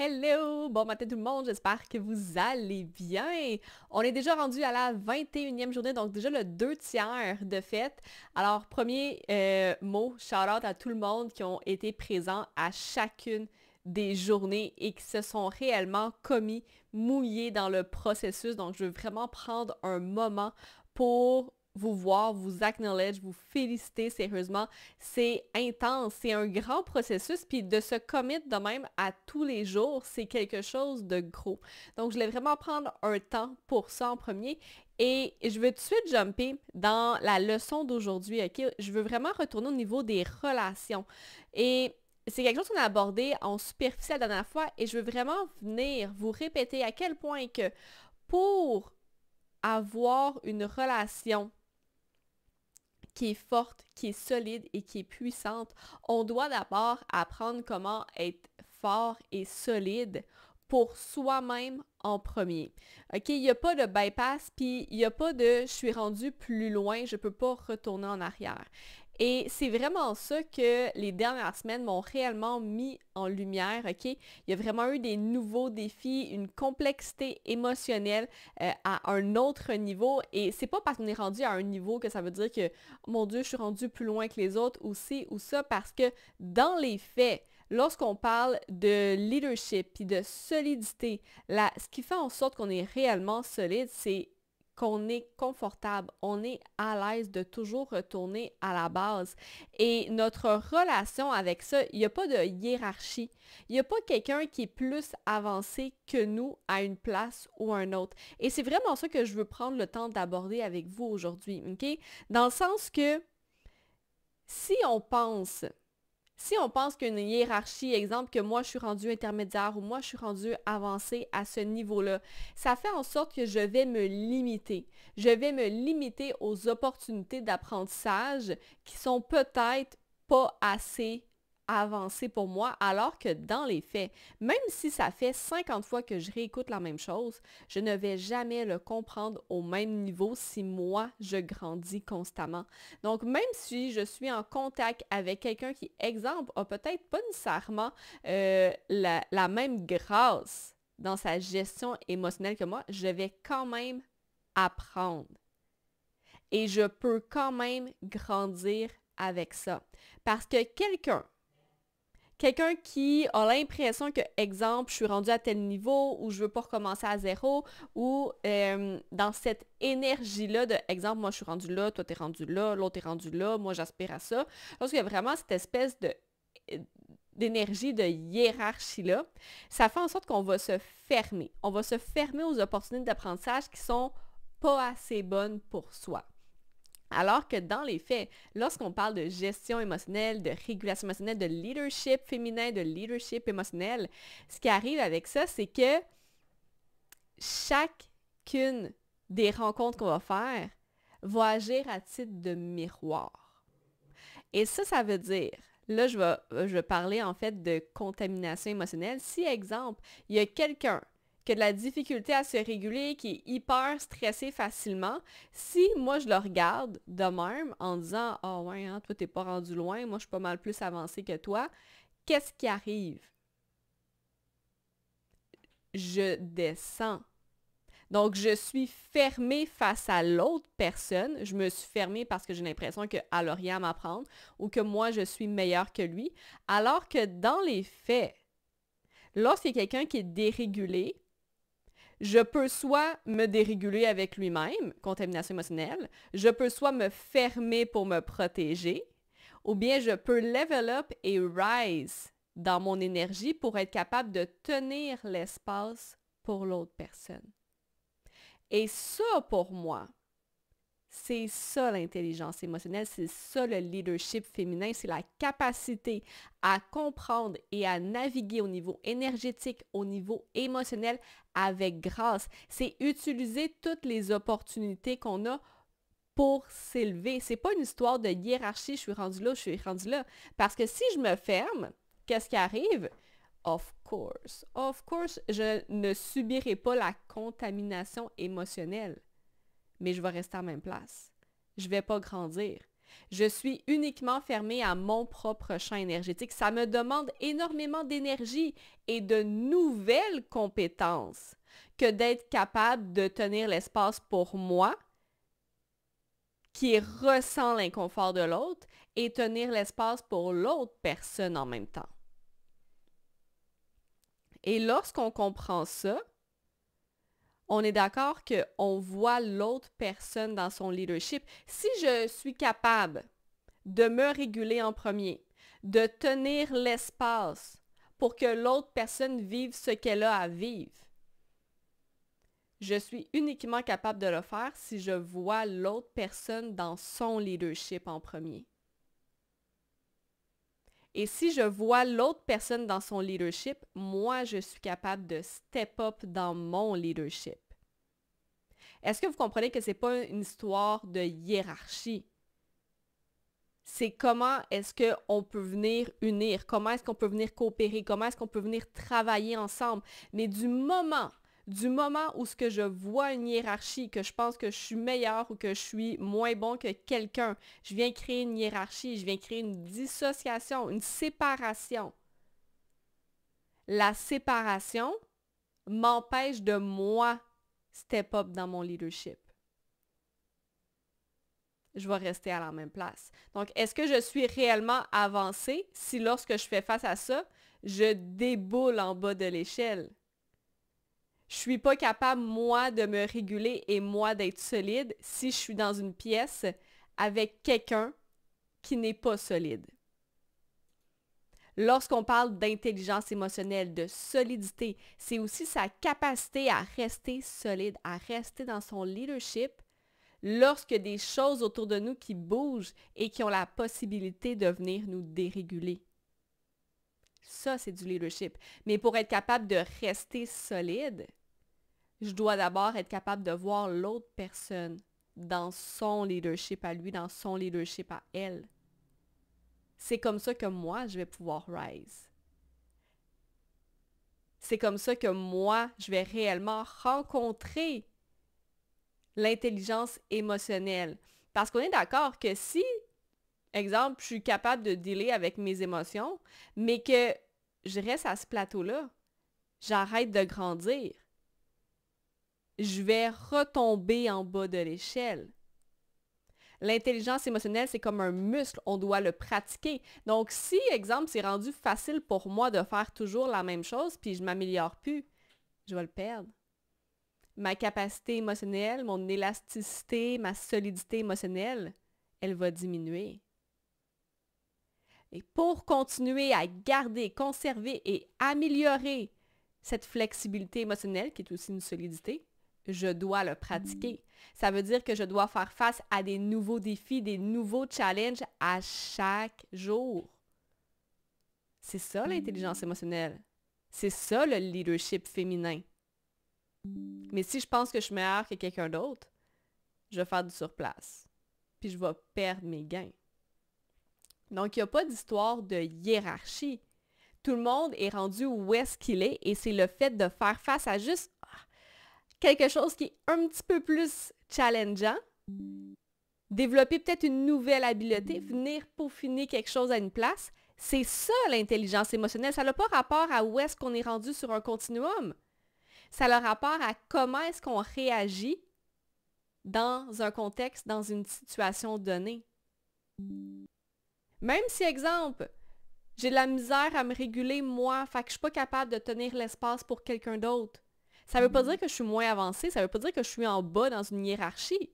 Hello! Bon matin tout le monde, j'espère que vous allez bien. On est déjà rendu à la 21e journée, donc déjà le 2/3 de fête. Alors, premier mot, shout-out à tout le monde qui ont été présents à chacune des journées et qui se sont réellement commis, mouillés dans le processus. Donc, je veux vraiment prendre un moment pour vous voir, vous acknowledge, vous féliciter sérieusement. C'est intense, c'est un grand processus, puis de se commettre de même à tous les jours, c'est quelque chose de gros. Donc, je voulais vraiment prendre un temps pour ça en premier. Et je veux tout de suite jumper dans la leçon d'aujourd'hui, ok? Je veux vraiment retourner au niveau des relations. Et c'est quelque chose qu'on a abordé en superficiel la dernière fois, et je veux vraiment venir vous répéter à quel point que pour avoir une relation qui est forte, qui est solide et qui est puissante, on doit d'abord apprendre comment être fort et solide pour soi-même en premier. OK, il n'y a pas de bypass, puis il n'y a pas de « je suis rendu plus loin, je ne peux pas retourner en arrière ». Et c'est vraiment ça que les dernières semaines m'ont réellement mis en lumière, OK? Il y a vraiment eu des nouveaux défis, une complexité émotionnelle à un autre niveau. Et c'est pas parce qu'on est rendu à un niveau que ça veut dire que, oh mon Dieu, je suis rendu plus loin que les autres ou ci ou ça, parce que dans les faits, lorsqu'on parle de leadership et de solidité, ce qui fait en sorte qu'on est réellement solide, c'est qu'on est confortable, on est à l'aise de toujours retourner à la base. Et notre relation avec ça, il n'y a pas de hiérarchie. Il n'y a pas quelqu'un qui est plus avancé que nous à une place ou à une autre. Et c'est vraiment ça que je veux prendre le temps d'aborder avec vous aujourd'hui, OK? Dans le sens que si on pense qu'une hiérarchie, exemple que moi je suis rendu intermédiaire ou moi je suis rendu avancé à ce niveau-là, ça fait en sorte que je vais me limiter. Je vais me limiter aux opportunités d'apprentissage qui sont peut-être pas assez avancées pour moi, alors que dans les faits, même si ça fait 50 fois que je réécoute la même chose, je ne vais jamais le comprendre au même niveau si moi je grandis constamment. Donc, même si je suis en contact avec quelqu'un qui, exemple, a peut-être pas nécessairement la même grâce dans sa gestion émotionnelle que moi, je vais quand même apprendre. Et je peux quand même grandir avec ça. Parce que quelqu'un qui a l'impression que, exemple, je suis rendu à tel niveau ou je veux pas recommencer à zéro ou dans cette énergie-là de, exemple, moi je suis rendu là, toi t'es rendu là, l'autre est rendu là, moi j'aspire à ça. Lorsqu'il y a vraiment cette espèce d'énergie, de hiérarchie-là, ça fait en sorte qu'on va se fermer. On va se fermer aux opportunités d'apprentissage qui sont pas assez bonnes pour soi. Alors que dans les faits, lorsqu'on parle de gestion émotionnelle, de régulation émotionnelle, de leadership féminin, de leadership émotionnel, ce qui arrive avec ça, c'est que chacune des rencontres qu'on va faire va agir à titre de miroir. Et ça veut dire, là, je vais parler en fait de contamination émotionnelle. Si, exemple, il y a quelqu'un qui a de la difficulté à se réguler, qui est hyper stressé facilement, si moi je le regarde de même en disant « Ah ouais, hein, toi t'es pas rendu loin, moi je suis pas mal plus avancé que toi », qu'est-ce qui arrive? Je descends. Donc, je suis fermée face à l'autre personne. Je me suis fermée parce que j'ai l'impression qu'elle n'a rien à m'apprendre ou que moi, je suis meilleure que lui. Alors que dans les faits, lorsqu'il y a quelqu'un qui est dérégulé, je peux soit me déréguler avec lui-même, contamination émotionnelle, je peux soit me fermer pour me protéger, ou bien je peux level up et rise dans mon énergie pour être capable de tenir l'espace pour l'autre personne. Et ça, pour moi, c'est ça l'intelligence émotionnelle, c'est ça le leadership féminin, c'est la capacité à comprendre et à naviguer au niveau énergétique, au niveau émotionnel avec grâce. C'est utiliser toutes les opportunités qu'on a pour s'élever. C'est pas une histoire de hiérarchie, je suis rendu là, je suis rendu là. Parce que si je me ferme, qu'est-ce qui arrive? Of course, je ne subirai pas la contamination émotionnelle, mais je vais rester à la même place. Je ne vais pas grandir. Je suis uniquement fermée à mon propre champ énergétique. Ça me demande énormément d'énergie et de nouvelles compétences que d'être capable de tenir l'espace pour moi, qui ressent l'inconfort de l'autre, et tenir l'espace pour l'autre personne en même temps. Et lorsqu'on comprend ça, on est d'accord qu'on voit l'autre personne dans son leadership. Si je suis capable de me réguler en premier, de tenir l'espace pour que l'autre personne vive ce qu'elle a à vivre, je suis uniquement capable de le faire si je vois l'autre personne dans son leadership en premier. Et si je vois l'autre personne dans son leadership, moi, je suis capable de step up dans mon leadership. Est-ce que vous comprenez que ce n'est pas une histoire de hiérarchie? C'est comment est-ce qu'on peut venir unir, comment est-ce qu'on peut venir coopérer, comment est-ce qu'on peut venir travailler ensemble. Mais du moment où ce que je vois une hiérarchie, que je pense que je suis meilleur ou que je suis moins bon que quelqu'un, je viens créer une hiérarchie, je viens créer une dissociation, une séparation. La séparation m'empêche de moi step up dans mon leadership. Je vais rester à la même place. Donc, est-ce que je suis réellement avancée si lorsque je fais face à ça, je déboule en bas de l'échelle? Je suis pas capable, moi, de me réguler et moi d'être solide si je suis dans une pièce avec quelqu'un qui n'est pas solide. Lorsqu'on parle d'intelligence émotionnelle, de solidité, c'est aussi sa capacité à rester solide, à rester dans son leadership lorsque des choses autour de nous qui bougent et qui ont la possibilité de venir nous déréguler. Ça, c'est du leadership. Mais pour être capable de rester solide, je dois d'abord être capable de voir l'autre personne dans son leadership à lui, dans son leadership à elle. C'est comme ça que moi, je vais pouvoir rise. C'est comme ça que moi, je vais réellement rencontrer l'intelligence émotionnelle. Parce qu'on est d'accord que si, exemple, je suis capable de dealer avec mes émotions, mais que je reste à ce plateau-là, j'arrête de grandir, je vais retomber en bas de l'échelle. L'intelligence émotionnelle, c'est comme un muscle, on doit le pratiquer. Donc, si, exemple, c'est rendu facile pour moi de faire toujours la même chose, puis je ne m'améliore plus, je vais le perdre. Ma capacité émotionnelle, mon élasticité, ma solidité émotionnelle, elle va diminuer. Et pour continuer à garder, conserver et améliorer cette flexibilité émotionnelle, qui est aussi une solidité, je dois le pratiquer. Ça veut dire que je dois faire face à des nouveaux défis, des nouveaux challenges à chaque jour. C'est ça l'intelligence émotionnelle. C'est ça le leadership féminin. Mais si je pense que je suis meilleure que quelqu'un d'autre, je vais faire du surplace. Puis je vais perdre mes gains. Donc, il n'y a pas d'histoire de hiérarchie. Tout le monde est rendu où est-ce qu'il est et c'est le fait de faire face à juste quelque chose qui est un petit peu plus challengeant, développer peut-être une nouvelle habileté, venir peaufiner quelque chose à une place. C'est ça l'intelligence émotionnelle. Ça n'a pas rapport à où est-ce qu'on est rendu sur un continuum. Ça a rapport à comment est-ce qu'on réagit dans un contexte, dans une situation donnée. Même si, exemple, j'ai de la misère à me réguler moi, fait que je suis pas capable de tenir l'espace pour quelqu'un d'autre. Ça veut pas dire que je suis moins avancée, ça veut pas dire que je suis en bas dans une hiérarchie.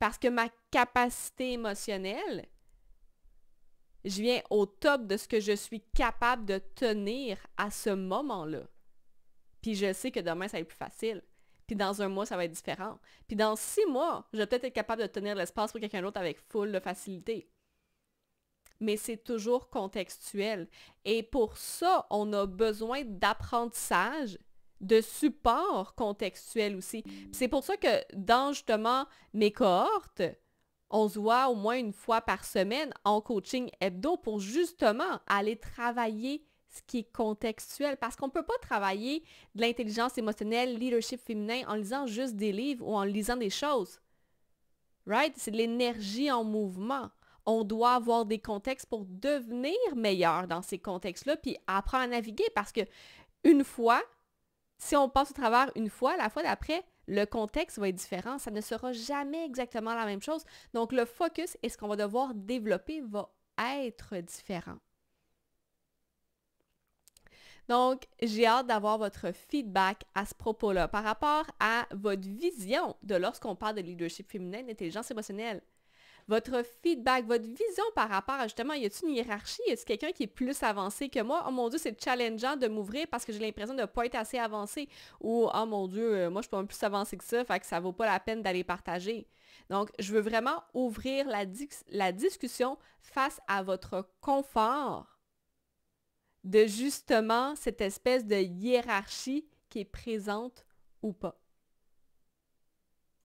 Parce que ma capacité émotionnelle, je viens au top de ce que je suis capable de tenir à ce moment-là. Puis je sais que demain, ça va être plus facile. Puis dans un mois, ça va être différent. Puis dans 6 mois, je vais peut-être être capable de tenir l'espace pour quelqu'un d'autre avec full de facilité. Mais c'est toujours contextuel. Et pour ça, on a besoin d'apprentissage, de support contextuel aussi. Puis c'est pour ça que dans justement mes cohortes, on se voit au moins une fois par semaine en coaching hebdo pour justement aller travailler ce qui est contextuel. Parce qu'on ne peut pas travailler de l'intelligence émotionnelle, leadership féminin en lisant juste des livres ou en lisant des choses. right? C'est de l'énergie en mouvement. On doit avoir des contextes pour devenir meilleur dans ces contextes-là, puis apprendre à naviguer parce que une fois, si on passe au travers une fois, la fois d'après, le contexte va être différent. Ça ne sera jamais exactement la même chose. Donc, le focus et ce qu'on va devoir développer va être différent. Donc, j'ai hâte d'avoir votre feedback à ce propos-là par rapport à votre vision de lorsqu'on parle de leadership féminin, d'intelligence émotionnelle. Votre feedback, votre vision par rapport à justement, y a-t-il une hiérarchie? Y a-t-il quelqu'un qui est plus avancé que moi? Oh mon Dieu, c'est challengeant de m'ouvrir parce que j'ai l'impression de ne pas être assez avancé. Ou, oh mon Dieu, moi je suis pas plus avancé que ça, fait que ça vaut pas la peine d'aller partager. Donc, je veux vraiment ouvrir la discussion face à votre confort de justement cette espèce de hiérarchie qui est présente ou pas.